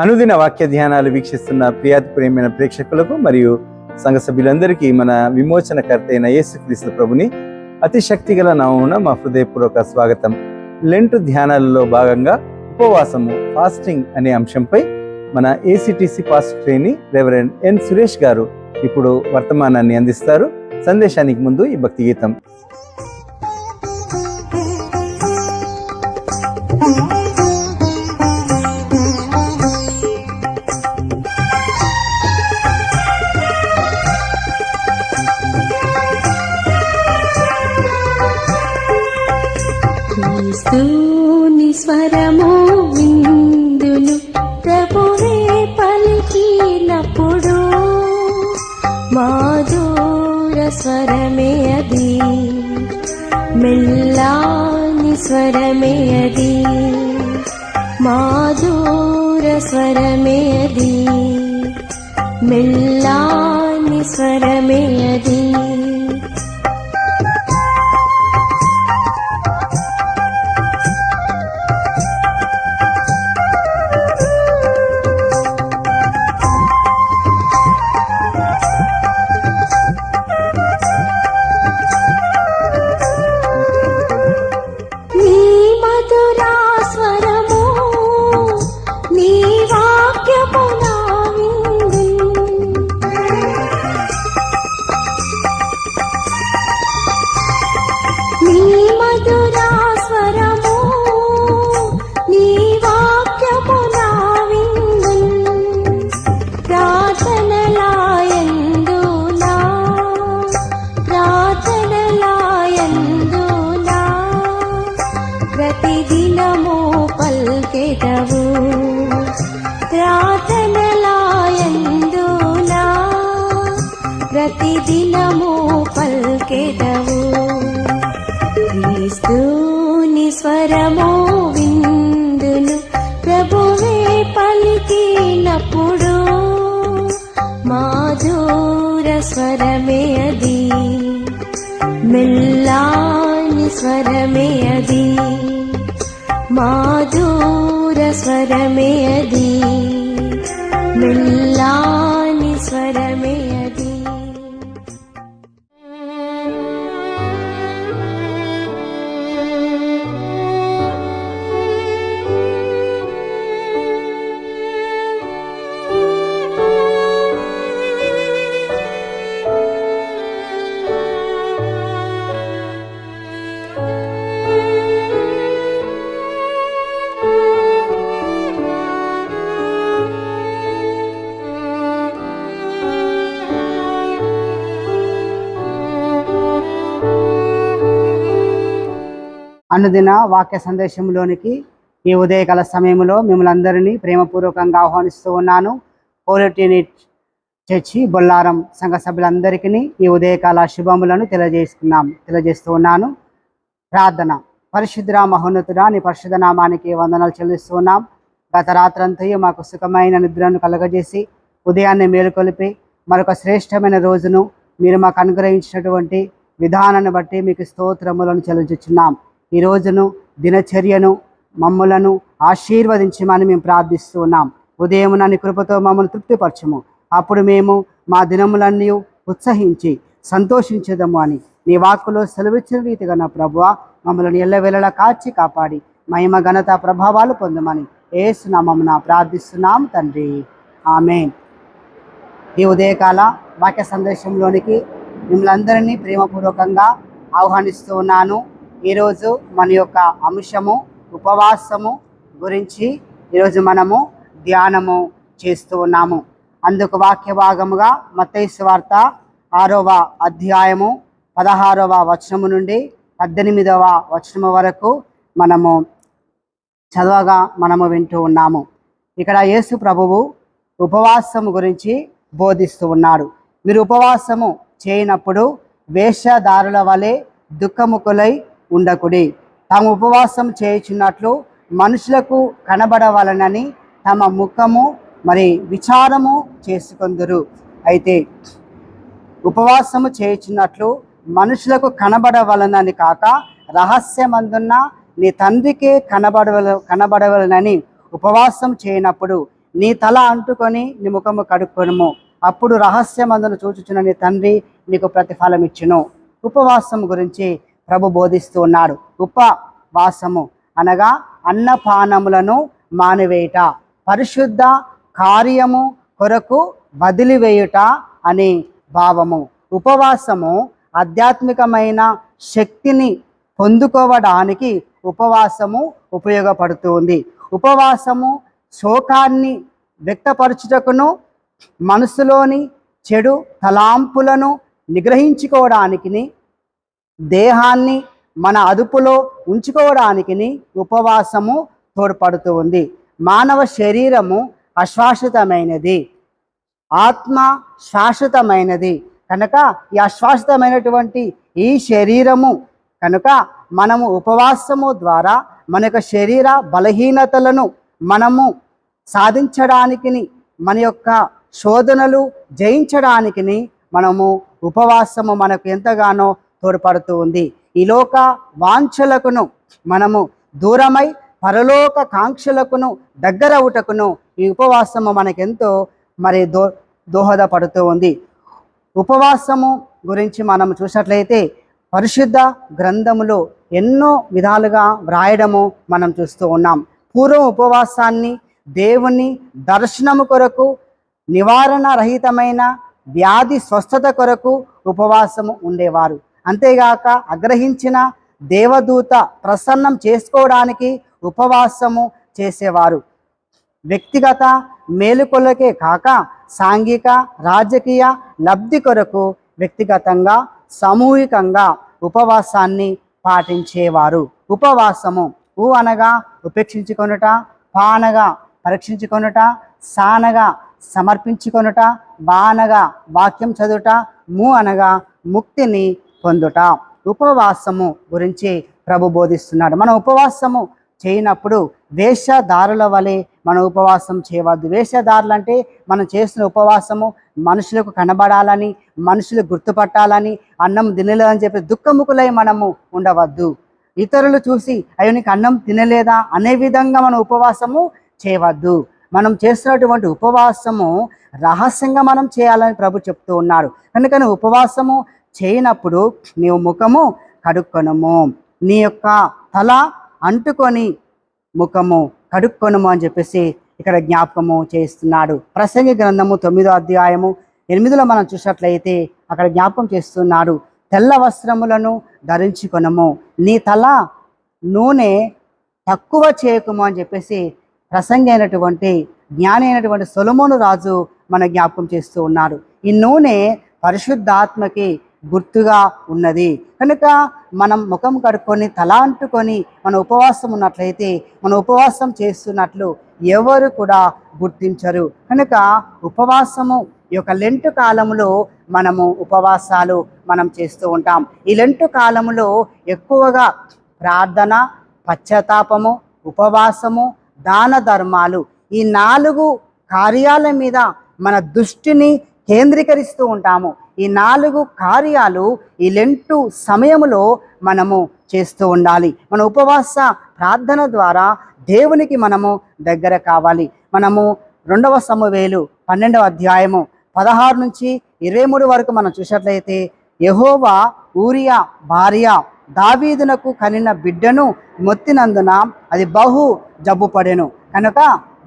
అనుదిన వాక్య ధ్యానాలు వీక్షిస్తున్న ప్రియాతి ప్రేమైన ప్రేక్షకులకు మరియు సంఘ సభ్యులందరికీ మన విమోచనకర్త అయిన యేసుక్రీస్తు ప్రభుని అతి శక్తిగల నామమున మా హృదయపూర్వక స్వాగతం. లెంట్ ధ్యానాలలో భాగంగా ఉపవాసము, ఫాస్టింగ్ అనే అంశంపై మన ACTC pastor trainee reverend N Suresh గారు ఇప్పుడు వర్తమానాన్ని అందిస్తారు. సందేశానికి ముందు ఈ భక్తి గీతం. క్రీస్తుని స్వరము విందును ప్రభువే పలికినప్పుడు మాధుర స్వరమే అది, మెల్లాని స్వరమే అది, మాధుర స్వరమే అది, మెల్లాని స్వరమే అది. ప్రతిదినము పల్కెదవు ప్రార్థనలాయందునా, ప్రతిదినము పల్కెదవు. క్రీస్తుని స్వరము విందును ప్రభువే పలికినప్పుడు మాధుర స్వరమే అది, మెల్లాని స్వరమే అది, మాధుర స్వరమే అది, మెల్లాని స్వరమే అది. అనుదిన వాక్య సందేశంలోనికి ఈ ఉదయకాల సమయంలో మిమ్మల్ని అందరినీ ప్రేమపూర్వకంగా ఆహ్వానిస్తూ ఉన్నాను. పోలిటీనిట్ చర్చి బొల్లారం సంఘ సభ్యులందరికీ ఈ ఉదయకాల శుభములను తెలియజేస్తూ ఉన్నాను. ప్రార్థన. పరిశుద్ధ మహోన్నతుడా, నీ పరిశుద్ధ నామానికి వందనాలు చెల్లిస్తూ ఉన్నాం. గత రాత్రంతయు మాకు సుఖమైన నిద్రను కలగజేసి ఉదయాన్నే మేలుకొలిపి మరొక శ్రేష్టమైన రోజును మీరు మాకు అనుగ్రహించినటువంటి విధానాన్ని బట్టి మీకు స్తోత్రములను చెల్లించుచున్నాం. ఈ రోజును దినచర్యను మమ్ములను ఆశీర్వదించమని మేము ప్రార్థిస్తూ ఉన్నాం. ఉదయం నీ కృపతో మమ్మల్ని తృప్తిపరచము, అప్పుడు మేము మా దినములన్నీ ఉత్సహించి సంతోషించదము అని నీ వాక్కులో సెలవిచ్చిన రీతిగా నా ప్రభువా మమ్మల్ని ఎల్లవేళలా కాచి కాపాడి మహిమ ఘనత ప్రభావాలు పొందమని యేసు నామమున ప్రార్థిస్తున్నాం తండ్రి, ఆమేన్. ఈ ఉదయకాల వాక్య సందేశంలోనికి మిమ్మల్ని అందరినీ ప్రేమపూర్వకంగా ఆహ్వానిస్తూ ఉన్నాను. ఈరోజు మన యొక్క అంశము ఉపవాసము గురించి ఈరోజు మనము ధ్యానము చేస్తూ ఉన్నాము. అందుకు వాక్య భాగముగా మత్తయి సువార్త 6వ అధ్యాయము 16వ వచనము నుండి 18వ వచనము వరకు మనము చదవగా మనము వింటూ ఉన్నాము. ఇక్కడ యేసు ప్రభువు ఉపవాసము గురించి బోధిస్తూ ఉన్నాడు. మీరు ఉపవాసము చేయనప్పుడు వేషధారుల వలె దుఃఖముఖులై ఉండకుడి. తాము ఉపవాసం చేయుచున్నట్లు మనుషులకు కనబడవలనని తమ ముఖము విచారము చేసుకొందురు. అయితే ఉపవాసము చేయుచున్నట్లు మనుషులకు కనబడవలనని కాక రహస్యమందున్న నీ తండ్రికే కనబడవలనని ఉపవాసం చేయనప్పుడు నీ తల అంటుకొని నీ ముఖము కడుక్కొనుము, అప్పుడు రహస్యమందును చూచుచున్న నీ తండ్రి నీకు ప్రతిఫలం ఇచ్చును. ఉపవాసం గురించి ప్రభు బోధిస్తూ ఉన్నాడు. ఉపవాసము అనగా అన్నపానములను మానివేయుట, పరిశుద్ధ కార్యము కొరకు వదిలివేయుట అని భావము. ఉపవాసము ఆధ్యాత్మికమైన శక్తిని పొందుకోవడానికి ఉపవాసము ఉపయోగపడుతుంది. ఉపవాసము శోకాన్ని వ్యక్తపరచుటకును, మనసులోని చెడు తలాంపులను నిగ్రహించుకోవడానికి, దేహాన్ని మన అదుపులో ఉంచుకోవడానికి ఉపవాసము తోడ్పడుతూ ఉంది. మానవ శరీరము అశాశ్వతమైనది, ఆత్మ శాశ్వతమైనది కనుక ఈ అశాశ్వతమైనటువంటి ఈ శరీరము కనుక మనము ఉపవాసము ద్వారా మన యొక్క శరీర బలహీనతలను మనము సాధించడానికి, మన యొక్క శోధనలు జయించడానికి మనము ఉపవాసము మనకు ఎంతగానో తోడ్పడుతూ ఉంది. ఈ లోక వాంఛలకును మనము దూరమై పరలోక కాంక్షలకును దగ్గరవుటకును ఈ ఉపవాసము మనకెంతో దోహదపడుతూ ఉంది. ఉపవాసము గురించి మనం చూసినట్లయితే పరిశుద్ధ గ్రంథములో ఎన్నో విధాలుగా వ్రాయడము మనం చూస్తూ ఉన్నాం. పూర్వం ఉపవాసాన్ని దేవుని దర్శనము కొరకు, నివారణ రహితమైన వ్యాధి స్వస్థత కొరకు ఉపవాసము ఉండేవారు. అంతేగాక అగ్రహించిన దేవదూత ప్రసన్నం చేసుకోవడానికి ఉపవాసము చేసేవారు. వ్యక్తిగత మేలుకొలకే కాక సాంఘిక రాజకీయ లబ్ధి కొరకు వ్యక్తిగతంగా సామూహికంగా ఉపవాసాన్ని పాటించేవారు. ఉపవాసము అనగా ఉపేక్షించుకొనుట, పానగా పరీక్షించుకొనుట, సానగా సమర్పించుకొనుట, బానగా వాక్యం చదువుట, అనగా ముక్తిని పొందుట. ఉపవాసము గురించి ప్రభు బోధిస్తున్నాడు. మనం ఉపవాసము చేయనప్పుడు వేషధారుల వలె మనం ఉపవాసం చేయవద్దు. వేషధారులు అంటే మనం చేస్తున్న ఉపవాసము మనుషులకు కనబడాలని, మనుషులు గుర్తుపట్టాలని, అన్నం తినలేదని చెప్పి దుఃఖముఖులై మనము ఉండవద్దు. ఇతరులు చూసి అయ్యో నీకు అన్నం తినలేదా అనే విధంగా మనం ఉపవాసము చేయవద్దు. మనం చేస్తున్నటువంటి ఉపవాసము రహస్యంగా మనం చేయాలని ప్రభు చెప్తూ ఉన్నాడు. అందుకని ఉపవాసము చేయనప్పుడు నీవు ముఖము కడుక్కొనుము, నీ యొక్క తల అంటుకొని ముఖము కడుక్కొనుము అని చెప్పేసి ఇక్కడ జ్ఞాపకము చేస్తున్నాడు. ప్రసంగి గ్రంథము 9వ అధ్యాయము 8లో మనం చూసినట్లయితే అక్కడ జ్ఞాపకం చేస్తున్నాడు. తెల్ల వస్త్రములను ధరించుకొనుము, నీ తల నూనె తక్కువ చేయకుము అని చెప్పేసి ప్రసంగి అయినటువంటి జ్ఞాని అయినటువంటి సొలొమోను రాజు మన జ్ఞాపకం చేస్తూ ఉన్నాడు. ఈ నూనె పరిశుద్ధాత్మకి గుర్తుగా ఉన్నది కనుక మనం ముఖం కడుక్కొని తల అంటుకొని మన ఉపవాసం ఉన్నట్లయితే మన ఉపవాసం చేస్తున్నట్లు ఎవరు కూడా గుర్తించరు. కనుక ఉపవాసము ఈ యొక్క లెంటు కాలములో మనము ఉపవాసాలు మనం చేస్తూ ఉంటాం. ఈ లెంటు కాలములో ఎక్కువగా ప్రార్థన, పశ్చాత్తాపము, ఉపవాసము, దాన ధర్మాలు ఈ 4 కార్యాల మీద మన దృష్టిని కేంద్రీకరిస్తూ ఉంటాము. ఈ 4 కార్యాలు ఈ లెంటు సమయంలో మనము చేస్తూ ఉండాలి. మన ఉపవాస ప్రార్థన ద్వారా దేవునికి మనము దగ్గర కావాలి. మనము 2వ సమూయేలు 12వ అధ్యాయము 16 నుంచి 23 వరకు మనం చూసినట్లయితే యెహోవా ఊరియా భార్య దావీదునకు కనిన బిడ్డను మొత్తినందున అది బహు జబ్బు పడెను. కనుక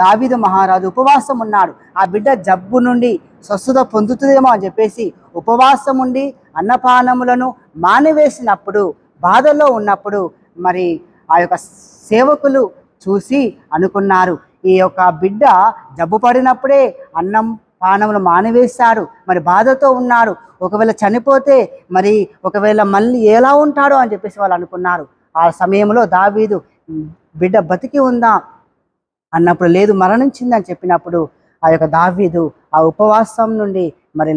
దావీదు మహారాజు ఉపవాసం ఉన్నాడు. ఆ బిడ్డ జబ్బు నుండి స్వస్థత పొందుతుందేమో అని చెప్పేసి ఉపవాసం ఉండి అన్నపానములను మానివేసినప్పుడు, బాధల్లో ఉన్నప్పుడు మరి ఆ యొక్క సేవకులు చూసి అనుకున్నారు, ఈ యొక్క బిడ్డ జబ్బు పడినప్పుడే అన్నం పానములు మానివేశాడు, మరి బాధతో ఉన్నాడు, ఒకవేళ చనిపోతే మరి ఒకవేళ మళ్ళీ ఎలా ఉంటాడో అని చెప్పేసి వాళ్ళు అనుకున్నారు. ఆ సమయంలో దావీదు బిడ్డ బతికి ఉందా అన్నప్పుడు లేదు మరణించిందని చెప్పినప్పుడు ఆ యొక్క దావీదు ఆ ఉపవాసం నుండి మరి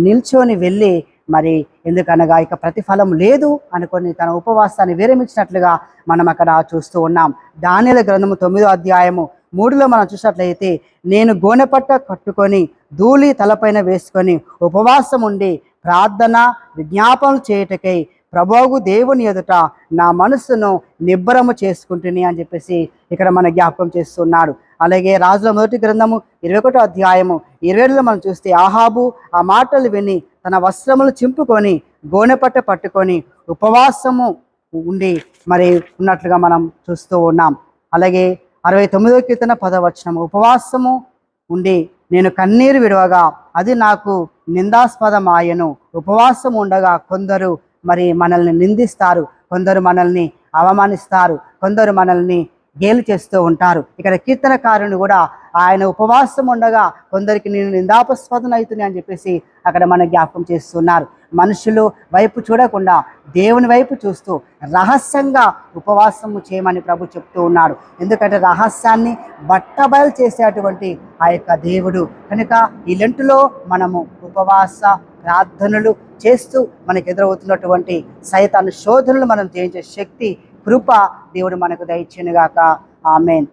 నిల్చొని వెళ్ళి మరి ఎందుకనగా ఇక ప్రతిఫలం లేదు అనుకొని తన ఉపవాసాన్ని విరమించినట్లుగా మనం అక్కడ చూస్తూ ఉన్నాం. దానియేలు గ్రంథము 9వ అధ్యాయము 3లో మనం చూసినట్లయితే నేను గోనెపట్ట కట్టుకొని ధూళి తలపైన వేసుకొని ఉపవాసం ఉండి ప్రార్థన విజ్ఞాపనలు చేయుటకై ప్రభువు దేవుని ఎదుట నా మనస్సును నిబ్బరము చేసుకుంటుని అని చెప్పేసి ఇక్కడ మన జ్ఞాపకం చేస్తున్నాడు. అలాగే రాజుల మొదటి గ్రంథము 21వ అధ్యాయము 27లో మనం చూస్తే ఆహాబు ఆ మాటలు విని తన వస్త్రములు చింపుకొని గోనెపట్ట పట్టుకొని ఉపవాసము ఉండి మరి ఉన్నట్లుగా మనం చూస్తూ ఉన్నాం. అలాగే 69వ కీర్తన 10వ వచనం, ఉపవాసము ఉండి నేను కన్నీరు విడవగా అది నాకు నిందాస్పదమాయను. ఉపవాసం ఉండగా కొందరు మరి మనల్ని నిందిస్తారు, కొందరు మనల్ని అవమానిస్తారు, కొందరు మనల్ని గేలు చేస్తూ ఉంటారు. ఇక్కడ కీర్తనకారుని కూడా ఆయన ఉపవాసం ఉండగా కొందరికి నేను నిందాపస్పదన అవుతుంది అని చెప్పేసి అక్కడ మన జ్ఞాపకం చేస్తున్నారు. మనుషులు వైపు చూడకుండా దేవుని వైపు చూస్తూ రహస్యంగా ఉపవాసము చేయమని ప్రభు చెప్తూ ఉన్నాడు. ఎందుకంటే రహస్యాన్ని బట్టబయలు చేసేటువంటి ఆ యొక్క దేవుడు కనుక ఈ లెంటులో మనము ఉపవాస ప్రార్థనలు చేస్తూ మనకు ఎదురవుతున్నటువంటి సైతాను శోధనలు మనం జయించే శక్తి కృప దేవుడు మనకు దయచేయునుగాక. ఆమేన్.